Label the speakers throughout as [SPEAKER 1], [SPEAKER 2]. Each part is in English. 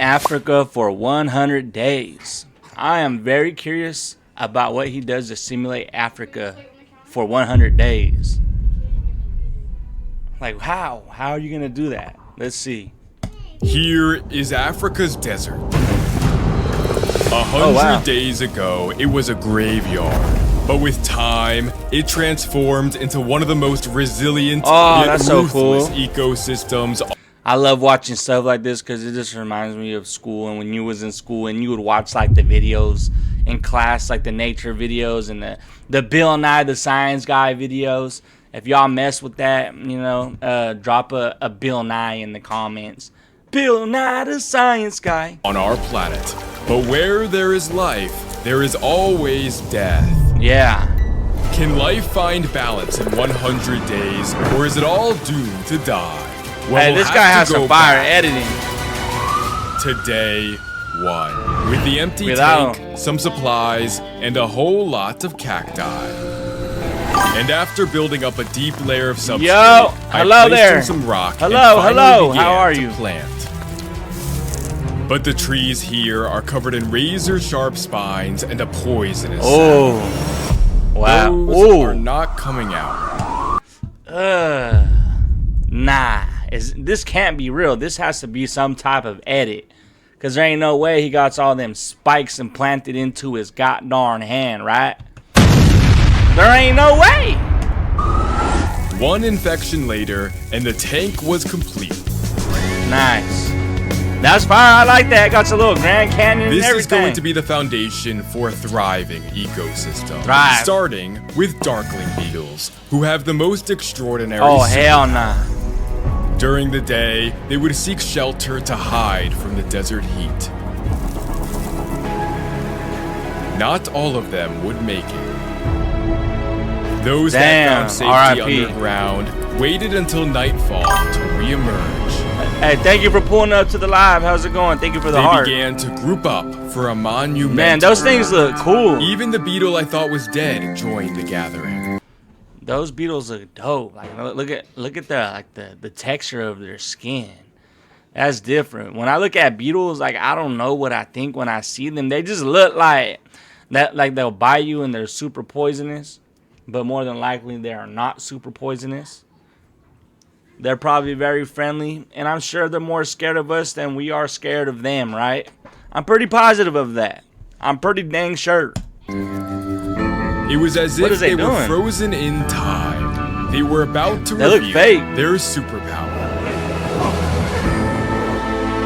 [SPEAKER 1] Africa for 100 days. I am very curious about what he does to simulate Africa for 100 days. Like, how? How are you going to do that? Let's see.
[SPEAKER 2] Here is Africa's desert. 100 days ago, it was a graveyard. But with time, it transformed into one of the most resilient yet ruthless ecosystems.
[SPEAKER 1] I love watching stuff like this because it just reminds me of school, and when you was in school and you would watch like the videos in class, like the nature videos and the Bill Nye the Science Guy videos. If y'all mess with that, you know, drop a Bill Nye in the comments. Bill Nye the Science Guy.
[SPEAKER 2] On our planet. But where there is life, there is always death.
[SPEAKER 1] Yeah.
[SPEAKER 2] Can life find balance in 100 days, or is it all doomed to die? Well,
[SPEAKER 1] hey, this guy has some fire editing.
[SPEAKER 2] To day 1. With the empty tank, some supplies, and a whole lot of cacti. And after building up a deep layer of substrate, I placed in some rock and finally began to plant. But the trees here are covered in razor-sharp spines and a poisonous scent.
[SPEAKER 1] Wow.
[SPEAKER 2] Those are not coming out.
[SPEAKER 1] Nah. This can't be real. This has to be some type of edit. Because there ain't no way he got all them spikes implanted into his goddamn hand, right? There ain't no way.
[SPEAKER 2] One infection later, and the tank was complete.
[SPEAKER 1] Nice. That's fire. I like that. Got your little Grand Canyon and everything.
[SPEAKER 2] This is going to be the foundation for a thriving ecosystem. Starting with darkling beetles, who have the most extraordinary
[SPEAKER 1] hell nah.
[SPEAKER 2] During the day, they would seek shelter to hide from the desert heat. Not all of them would make it. Those that found safety underground waited until nightfall to reemerge.
[SPEAKER 1] Hey, thank you for pulling up to the live. How's it going? Thank you for the heart.
[SPEAKER 2] They began to group up for a monument.
[SPEAKER 1] Man, those things look cool.
[SPEAKER 2] Even the beetle I thought was dead joined the gathering.
[SPEAKER 1] Those beetles look dope. Like look at the texture of their skin. That's different. When I look at beetles, like I don't know what I think when I see them. They just look like that, like they'll bite you and they're super poisonous. But more than likely, they are not super poisonous. They're probably very friendly, and I'm sure they're more scared of us than we are scared of them, right? I'm pretty positive of that. I'm pretty dang sure.
[SPEAKER 2] It was as if they were frozen in time. They were about to reveal their superpower.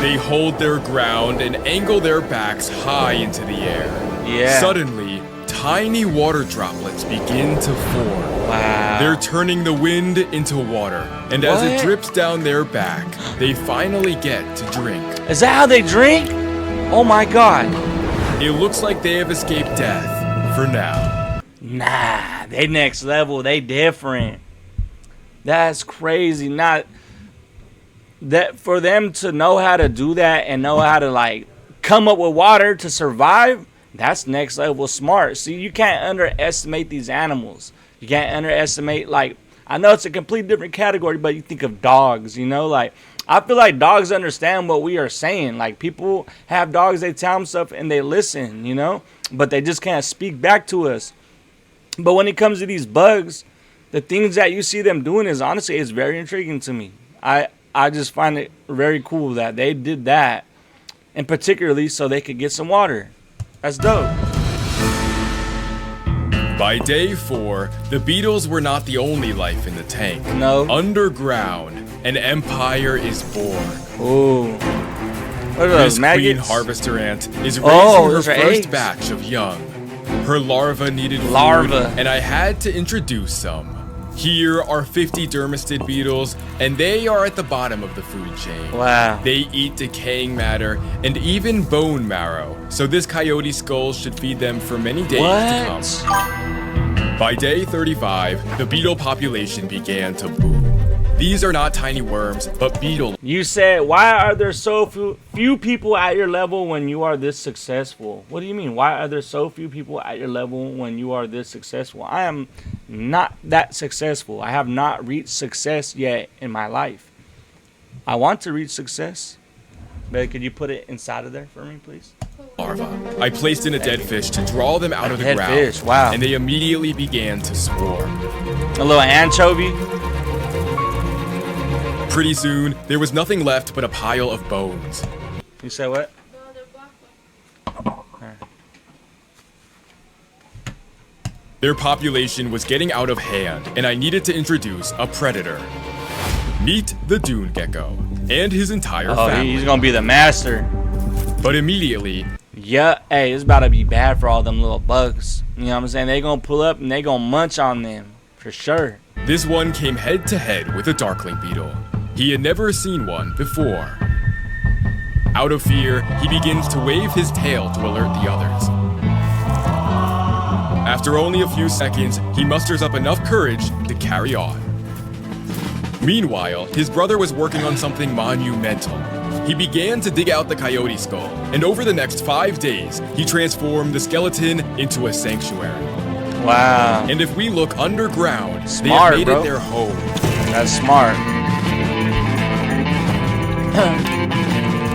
[SPEAKER 2] They hold their ground and angle their backs high into the air.
[SPEAKER 1] Yeah.
[SPEAKER 2] Suddenly, tiny water droplets begin to form.
[SPEAKER 1] Wow.
[SPEAKER 2] They're turning the wind into water, and as it drips down their back, they finally get to drink.
[SPEAKER 1] Is that how they drink? Oh my god.
[SPEAKER 2] It looks like they have escaped death for now.
[SPEAKER 1] Nah, they next level. They different. That's crazy. Not that for them to know how to do that and know how to like come up with water to survive. That's next level smart. See, you can't underestimate these animals. You can't underestimate, like, I know it's a completely different category, but you think of dogs, you know? Like, I feel like dogs understand what we are saying. Like, people have dogs, they tell them stuff and they listen, you know? But they just can't speak back to us. But when it comes to these bugs, the things that you see them doing is, honestly, it's very intriguing to me. I just find it very cool that they did that, and particularly so they could get some water. That's dope.
[SPEAKER 2] By day 4, the beetles were not the only life in the tank.
[SPEAKER 1] No.
[SPEAKER 2] Underground, an empire is born.
[SPEAKER 1] Ooh. What are those, maggots?
[SPEAKER 2] Queen harvester ant is raising her first batch of young. Her larvae needed food, and I had to introduce some. Here are 50 dermestid beetles, and they are at the bottom of the food chain.
[SPEAKER 1] Wow.
[SPEAKER 2] They eat decaying matter and even bone marrow, so this coyote skull should feed them for many days to come. By day 35, the beetle population began to boom. These are not tiny worms, but beetle.
[SPEAKER 1] You said, why are there so few people at your level when you are this successful? What do you mean? Why are there so few people at your level when you are this successful? I am not that successful. I have not reached success yet in my life. I want to reach success. But could you put it inside of there for me, please?
[SPEAKER 2] Larva. I placed in a dead fish to draw them out of the
[SPEAKER 1] Dead
[SPEAKER 2] ground.
[SPEAKER 1] fish, wow.
[SPEAKER 2] And they immediately began to swarm.
[SPEAKER 1] A little anchovy.
[SPEAKER 2] Pretty soon, there was nothing left but a pile of bones.
[SPEAKER 1] You said what?
[SPEAKER 2] Their population was getting out of hand, and I needed to introduce a predator. Meet the dune gecko and his entire family.
[SPEAKER 1] He's gonna be the master.
[SPEAKER 2] But immediately,
[SPEAKER 1] yeah, hey, it's about to be bad for all them little bugs. You know what I'm saying? They gonna pull up and they gonna munch on them for sure.
[SPEAKER 2] this one came head to head with a darkling beetle. He had never seen one before. Out of fear, he begins to wave his tail to alert the others. After only a few seconds, he musters up enough courage to carry on. Meanwhile, his brother was working on something monumental. He began to dig out the coyote skull, and over the next 5 days, he transformed the skeleton into a sanctuary.
[SPEAKER 1] Wow.
[SPEAKER 2] And if we look underground,
[SPEAKER 1] Smart,
[SPEAKER 2] they have made
[SPEAKER 1] bro.
[SPEAKER 2] it their home.
[SPEAKER 1] That's smart.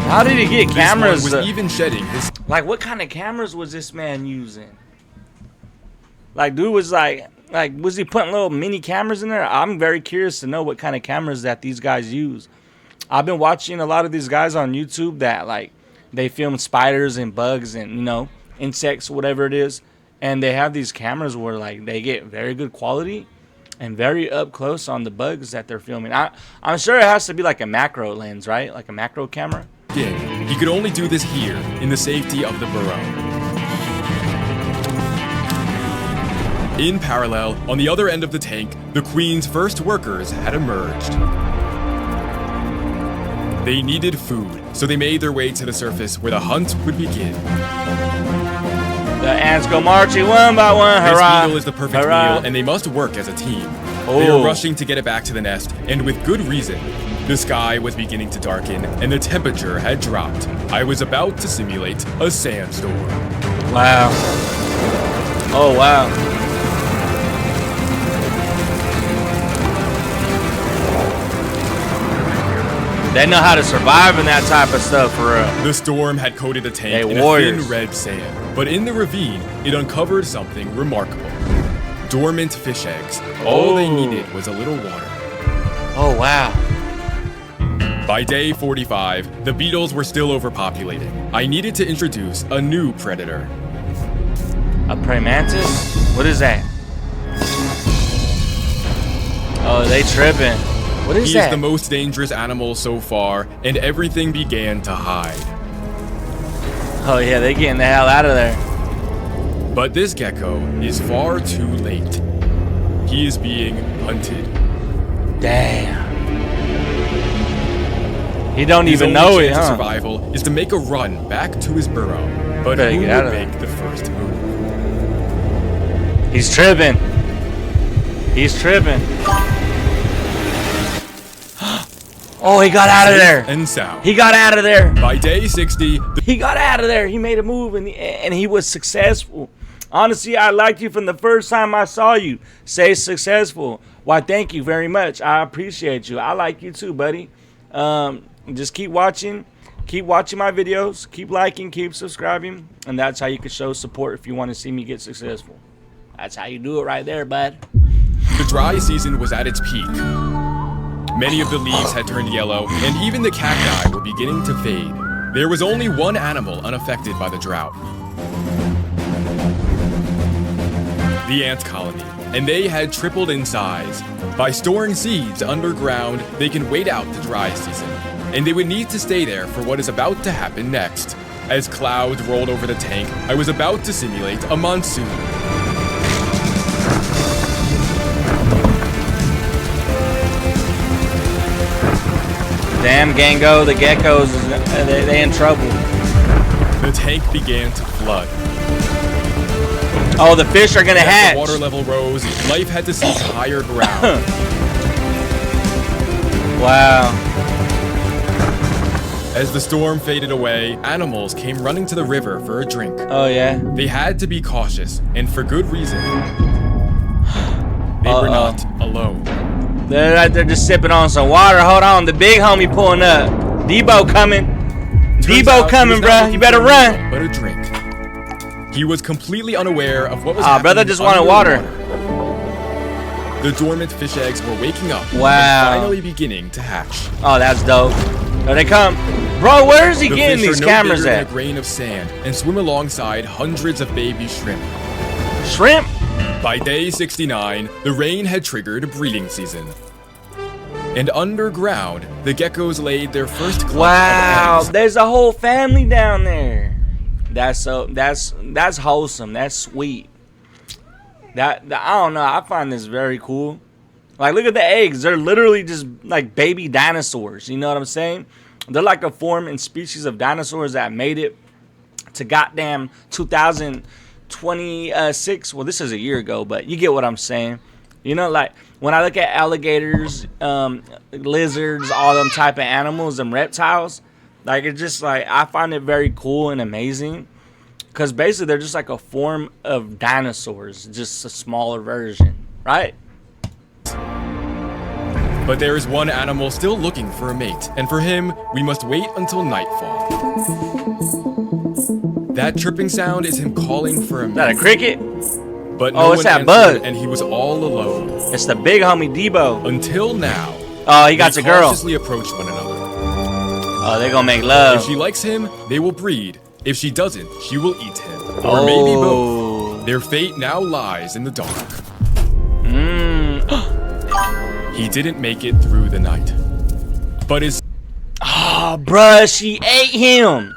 [SPEAKER 1] How did he get cameras?
[SPEAKER 2] This one was even shedding his...
[SPEAKER 1] Like, what kind of cameras was this man using? Like, dude was like, was he putting little mini cameras in there? I'm very curious to know what kind of cameras that these guys use. I've been watching a lot of these guys on YouTube that, like, they film spiders and bugs and, you know, insects, whatever it is. And they have these cameras where, like, they get very good quality and very up close on the bugs that they're filming. I'm sure it has to be like a macro lens, right? Like a macro camera.
[SPEAKER 2] He could only do this here, in the safety of the burrow. In parallel, on the other end of the tank, the Queen's first workers had emerged. They needed food, so they made their way to the surface where the hunt would begin.
[SPEAKER 1] The ants go marching one by one, hurrah!
[SPEAKER 2] This meal is the perfect
[SPEAKER 1] hurrah.
[SPEAKER 2] meal, and they must work as a team. They are rushing to get it back to the nest, and with good reason. The sky was beginning to darken, and the temperature had dropped. I was about to simulate a sandstorm.
[SPEAKER 1] Wow. Oh, wow. They know how to survive in that type of stuff, for real.
[SPEAKER 2] The storm had coated the tank in
[SPEAKER 1] warriors.
[SPEAKER 2] a thin red sand, but in the ravine, it uncovered something remarkable. Dormant fish eggs. All they needed was a little water.
[SPEAKER 1] Oh, wow.
[SPEAKER 2] By day 45, the beetles were still overpopulated. I needed to introduce a new predator.
[SPEAKER 1] A prey mantis? What is that? Oh, they tripping. What is
[SPEAKER 2] He
[SPEAKER 1] that?
[SPEAKER 2] is the most dangerous animal so far, and everything began to hide.
[SPEAKER 1] Oh, yeah, they getting the hell out of there.
[SPEAKER 2] But this gecko is far too late. He is being hunted.
[SPEAKER 1] Damn. He don't
[SPEAKER 2] His
[SPEAKER 1] even
[SPEAKER 2] only
[SPEAKER 1] know it,
[SPEAKER 2] chance of
[SPEAKER 1] huh?
[SPEAKER 2] survival is to make a run back to his burrow. But
[SPEAKER 1] Better
[SPEAKER 2] who
[SPEAKER 1] get out
[SPEAKER 2] would
[SPEAKER 1] of there.
[SPEAKER 2] make the first move?
[SPEAKER 1] He's tripping. He's tripping. Oh, he got out of there.
[SPEAKER 2] And sound.
[SPEAKER 1] He got out of there.
[SPEAKER 2] By day 60,
[SPEAKER 1] He got out of there. He made a move, and he was successful. Honestly, I liked you from the first time I saw you. Say successful. Why, thank you very much. I appreciate you. I like you too, buddy. Just keep watching. Keep watching my videos. Keep liking. Keep subscribing. And that's how you can show support if you want to see me get successful. That's how you do it right there, bud.
[SPEAKER 2] the dry season was at its peak. Many of the leaves had turned yellow, and even the cacti were beginning to fade. There was only one animal unaffected by the drought. The ant colony, and they had tripled in size. By storing seeds underground, they can wait out the dry season, and they would need to stay there for what is about to happen next. As clouds rolled over the tank, I was about to simulate a monsoon.
[SPEAKER 1] Damn, Gango, the geckos, they in trouble.
[SPEAKER 2] The tank began to flood.
[SPEAKER 1] Oh, the fish are gonna
[SPEAKER 2] As
[SPEAKER 1] hatch.
[SPEAKER 2] the water level rose, life had to seek higher ground.
[SPEAKER 1] Wow.
[SPEAKER 2] As the storm faded away, animals came running to the river for a drink.
[SPEAKER 1] Oh, yeah.
[SPEAKER 2] They had to be cautious, and for good reason. They were not alone.
[SPEAKER 1] They're right there just sipping on some water. Hold on, the big homie pulling up. Debo coming.
[SPEAKER 2] Turns
[SPEAKER 1] Debo
[SPEAKER 2] out he
[SPEAKER 1] coming,
[SPEAKER 2] was not
[SPEAKER 1] bruh.
[SPEAKER 2] looking
[SPEAKER 1] You better
[SPEAKER 2] for a
[SPEAKER 1] run.
[SPEAKER 2] meal, but a drink. He was completely unaware of what was happening.
[SPEAKER 1] Brother just wanted
[SPEAKER 2] underwater.
[SPEAKER 1] water.
[SPEAKER 2] The dormant fish eggs were waking up
[SPEAKER 1] Wow.
[SPEAKER 2] and finally beginning to hatch.
[SPEAKER 1] Oh, that's dope. There they come. Bro, where is he
[SPEAKER 2] The
[SPEAKER 1] getting
[SPEAKER 2] fish
[SPEAKER 1] these
[SPEAKER 2] are no
[SPEAKER 1] cameras
[SPEAKER 2] bigger than
[SPEAKER 1] at?
[SPEAKER 2] a grain of sand and swim alongside hundreds of baby shrimp.
[SPEAKER 1] Shrimp?
[SPEAKER 2] By day 69, the rain had triggered breeding season. And underground, the geckos laid their first clutch
[SPEAKER 1] Wow,
[SPEAKER 2] of eggs.
[SPEAKER 1] there's a whole family down there. That's wholesome. That's sweet. That I don't know. I find this very cool. Like, look at the eggs. They're literally just like baby dinosaurs. You know what I'm saying? They're like a form and species of dinosaurs that made it to goddamn 2026. Well, this is a year ago, but you get what I'm saying. You know, like when I look at alligators, lizards, all them type of animals and reptiles, like it's just like I find it very cool and amazing. Because basically they're just like a form of dinosaurs, just a smaller version, right?
[SPEAKER 2] But there is one animal still looking for a mate, and for him, we must wait until nightfall. That chirping sound is him calling for a
[SPEAKER 1] Is that a
[SPEAKER 2] mate.
[SPEAKER 1] cricket?
[SPEAKER 2] But
[SPEAKER 1] Oh,
[SPEAKER 2] no
[SPEAKER 1] it's
[SPEAKER 2] one
[SPEAKER 1] that
[SPEAKER 2] answered,
[SPEAKER 1] bug.
[SPEAKER 2] and he was all alone.
[SPEAKER 1] It's the big homie Debo.
[SPEAKER 2] Until now.
[SPEAKER 1] Oh, he got
[SPEAKER 2] they
[SPEAKER 1] the girl.
[SPEAKER 2] cautiously approach one another.
[SPEAKER 1] Oh, they're gonna make
[SPEAKER 2] If
[SPEAKER 1] love.
[SPEAKER 2] she likes him, they will breed. If she doesn't, she will eat him. Or maybe both. Their fate now lies in the dark. He didn't make it through the night. But his
[SPEAKER 1] Oh, bruh, she ate him.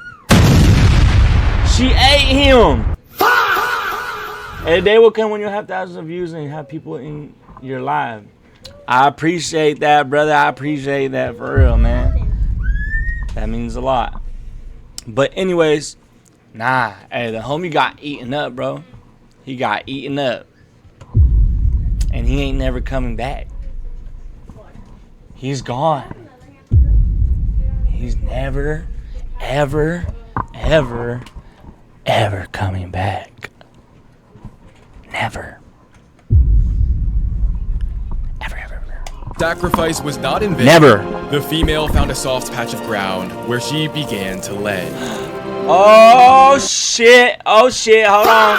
[SPEAKER 1] She ate him. A day will come when you'll have thousands of views and have people in your live. I appreciate that, brother. I appreciate that for real, man. That means a lot. But anyways, nah, hey, the homie got eaten up, bro. He got eaten up. And he ain't never coming back. He's gone. He's never, ever, ever, ever coming back. Never. Ever, ever, ever.
[SPEAKER 2] sacrifice was not in vain.
[SPEAKER 1] Never.
[SPEAKER 2] The female found a soft patch of ground where she began to lay.
[SPEAKER 1] Oh shit, hold on.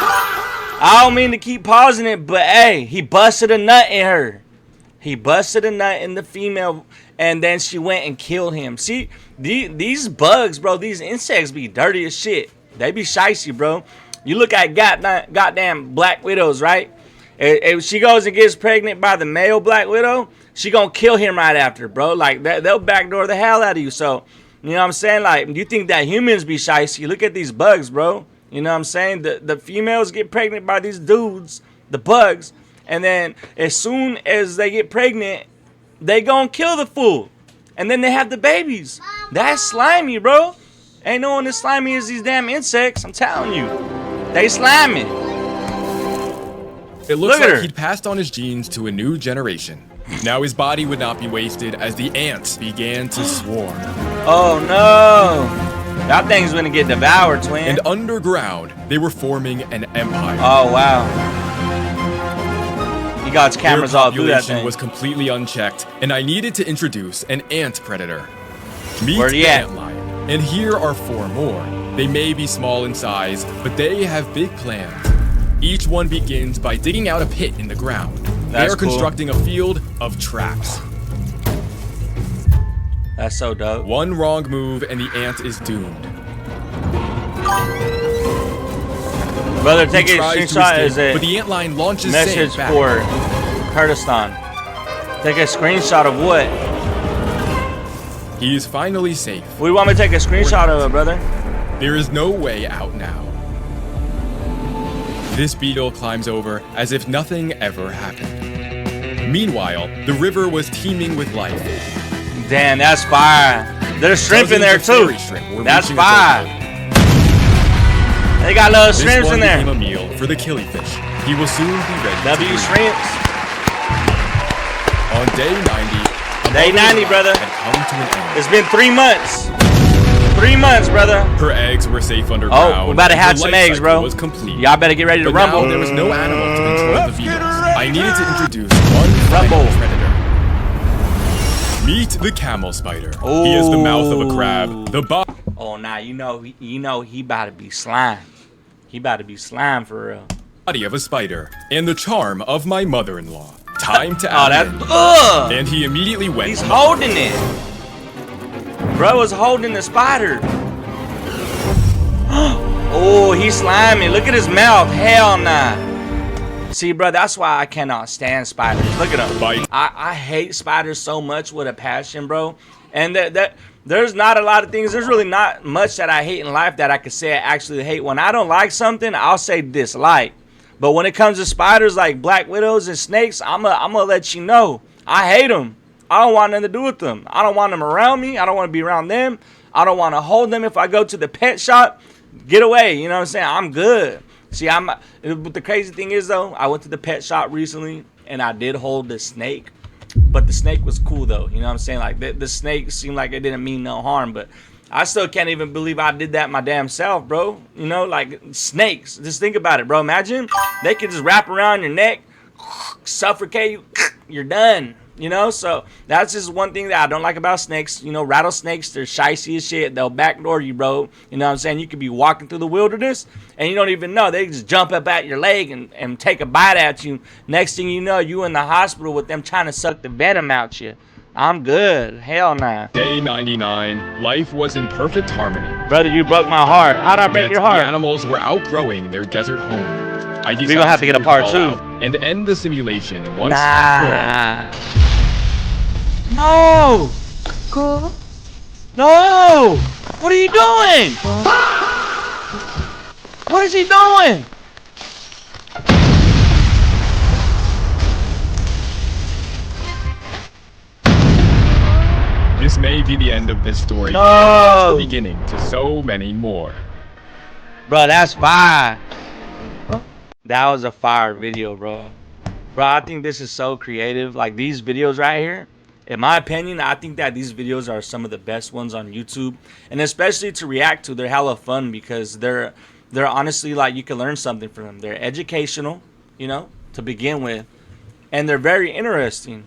[SPEAKER 1] I don't mean to keep pausing it, but hey, he busted a nut in her. He busted a nut in the female, and then she went and killed him. See, these bugs, bro, these insects be dirty as shit. They be shicey, bro. You look at goddamn black widows, right? If she goes and gets pregnant by the male black widow, she gonna kill him right after, bro. Like, they'll backdoor the hell out of you. So, you know what I'm saying? Like, you think that humans be shicey? Look at these bugs, bro. You know what I'm saying? The females get pregnant by these dudes, the bugs, and then as soon as they get pregnant, they gonna kill the fool. And then they have the babies. That's slimy, bro. Ain't no one as slimy as these damn insects. I'm telling you. They slimy.
[SPEAKER 2] It looks
[SPEAKER 1] Look at
[SPEAKER 2] like
[SPEAKER 1] her.
[SPEAKER 2] he'd passed on his genes to a new generation. Now his body would not be wasted as the ants began to swarm.
[SPEAKER 1] Oh no. That thing's gonna get devoured, twin.
[SPEAKER 2] And underground, they were forming an empire.
[SPEAKER 1] Oh wow. He got his cameras
[SPEAKER 2] Their
[SPEAKER 1] all through that
[SPEAKER 2] population
[SPEAKER 1] thing.
[SPEAKER 2] was completely unchecked, and I needed to introduce an ant predator. Meet
[SPEAKER 1] Where he
[SPEAKER 2] the
[SPEAKER 1] at?
[SPEAKER 2] antlion. And here are 4 more. They may be small in size, but they have big plans. Each one begins by digging out a pit in the ground. They
[SPEAKER 1] That's
[SPEAKER 2] are
[SPEAKER 1] cool.
[SPEAKER 2] constructing a field of traps.
[SPEAKER 1] That's so dope.
[SPEAKER 2] One wrong move and the ant is doomed.
[SPEAKER 1] Brother, take
[SPEAKER 2] He
[SPEAKER 1] a
[SPEAKER 2] tries to
[SPEAKER 1] screenshot
[SPEAKER 2] escape,
[SPEAKER 1] as a
[SPEAKER 2] but the antlion launches
[SPEAKER 1] message
[SPEAKER 2] sand back.
[SPEAKER 1] for Kurdistan. Take a screenshot of what?
[SPEAKER 2] He is finally safe.
[SPEAKER 1] We want me to take a screenshot of it, brother.
[SPEAKER 2] There is no way out now. This beetle climbs over as if nothing ever happened. Meanwhile, the river was teeming with life.
[SPEAKER 1] Damn, that's fire. There's shrimp in there
[SPEAKER 2] Dozens of
[SPEAKER 1] too.
[SPEAKER 2] fairy shrimp were
[SPEAKER 1] That's
[SPEAKER 2] reaching a
[SPEAKER 1] fire.
[SPEAKER 2] surface.
[SPEAKER 1] They got little
[SPEAKER 2] This
[SPEAKER 1] shrimps
[SPEAKER 2] one
[SPEAKER 1] in there.
[SPEAKER 2] became a meal for the killifish. He will soon be ready to
[SPEAKER 1] W
[SPEAKER 2] breed.
[SPEAKER 1] shrimps.
[SPEAKER 2] On day 90,
[SPEAKER 1] Day 90, brother.
[SPEAKER 2] had come to an end.
[SPEAKER 1] It's been 3 months. 3 months, brother.
[SPEAKER 2] Her eggs were safe underground.
[SPEAKER 1] Oh, we're about to
[SPEAKER 2] and
[SPEAKER 1] hatch
[SPEAKER 2] her
[SPEAKER 1] some
[SPEAKER 2] life
[SPEAKER 1] eggs,
[SPEAKER 2] cycle
[SPEAKER 1] bro.
[SPEAKER 2] Was complete.
[SPEAKER 1] Y'all better get ready to
[SPEAKER 2] But
[SPEAKER 1] rumble.
[SPEAKER 2] now there was no animal to control the beetles. I needed to introduce one
[SPEAKER 1] Rumble.
[SPEAKER 2] final predator. Meet the camel spider. He is the mouth of a crab, the
[SPEAKER 1] Oh, nah, you know he about to be slime. He about to be slime for real.
[SPEAKER 2] Body of a spider and the charm of my mother-in-law. Time to
[SPEAKER 1] Oh,
[SPEAKER 2] add
[SPEAKER 1] that's
[SPEAKER 2] in. And he immediately went.
[SPEAKER 1] He's holding it. Bro was holding the spider. Oh, he's slimy. Look at his mouth. Hell nah. See, bro, that's why I cannot stand spiders. Look at him.
[SPEAKER 2] Bite.
[SPEAKER 1] I hate spiders so much with a passion, bro. And that there's not a lot of things. There's really not much that I hate in life that I could say I actually hate. When I don't like something, I'll say dislike. But when it comes to spiders like black widows and snakes, I'm gonna let you know. I hate them. I don't want nothing to do with them. I don't want them around me. I don't want to be around them. I don't want to hold them. If I go to the pet shop, get away. You know what I'm saying? I'm good. See, but the crazy thing is, though, I went to the pet shop recently, and I did hold the snake. But the snake was cool, though. You know what I'm saying? Like, the snake seemed like it didn't mean no harm. But I still can't even believe I did that my damn self, bro. You know, like, snakes. Just think about it, bro. Imagine they could just wrap around your neck, suffocate you, you're done. You know, so that's just one thing that I don't like about snakes. You know, rattlesnakes, they're shicey as shit. They'll backdoor you, bro. You know what I'm saying? You could be walking through the wilderness and you don't even know. They just jump up at your leg and take a bite at you. Next thing you know, you in the hospital with them trying to suck the venom out you. I'm good. Hell nah.
[SPEAKER 2] Day 99. Life was in perfect harmony.
[SPEAKER 1] Brother, you broke my heart. How'd I break your heart?
[SPEAKER 2] The animals were outgrowing their desert home. We're
[SPEAKER 1] gonna have to get a part 2.
[SPEAKER 2] And end the simulation once
[SPEAKER 1] Nah. No! No! What are you doing? What is he doing?
[SPEAKER 2] This may be the end of this story.
[SPEAKER 1] No!
[SPEAKER 2] Beginning to so many more.
[SPEAKER 1] Bro, that's fire. That was a fire video, bro. Bro, I think this is so creative. Like, these videos right here, in my opinion, I think that these videos are some of the best ones on YouTube. And especially to react to, they're hella fun because they're honestly, like, you can learn something from them. They're educational, you know, to begin with. And they're very interesting.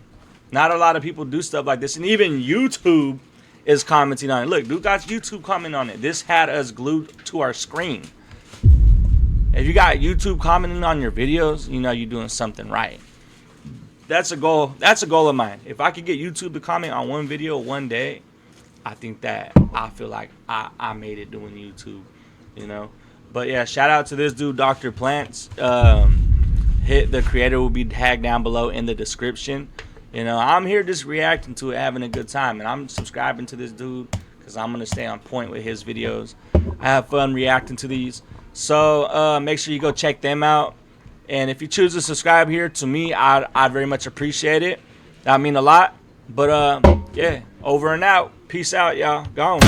[SPEAKER 1] Not a lot of people do stuff like this. And even YouTube is commenting on it. Look, dude got YouTube comment on it. This had us glued to our screen. If you got YouTube commenting on your videos, you know you're doing something right. That's a goal. That's a goal of mine. If I could get YouTube to comment on one video one day, I think that I feel like I made it doing YouTube, you know. But yeah, shout out to this dude, Dr. Plants. Hit the creator will be tagged down below in the description. You know, I'm here just reacting to it, having a good time, and I'm subscribing to this dude because I'm gonna stay on point with his videos. I have fun reacting to these. So make sure you go check them out. And if you choose to subscribe here to me, I'd very much appreciate it. That mean a lot. But yeah, over and out. Peace out, y'all. Gone.